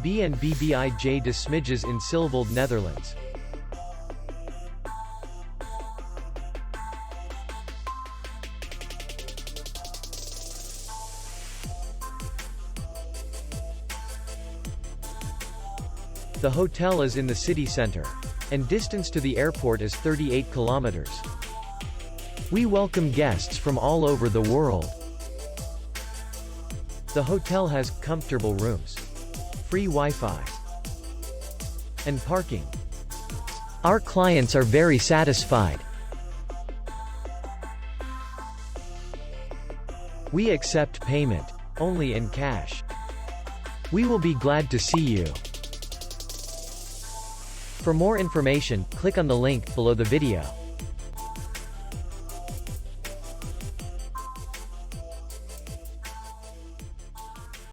B&B Bij de Smidjes in Silvolde, Netherlands. The hotel is in the city center, and distance to the airport is 38 kilometers. We welcome guests from all over the world. The hotel has comfortable rooms, free Wi-Fi, and parking. Our clients are very satisfied. We accept payment only in cash. We will be glad to see you. For more information, click on the link below the video.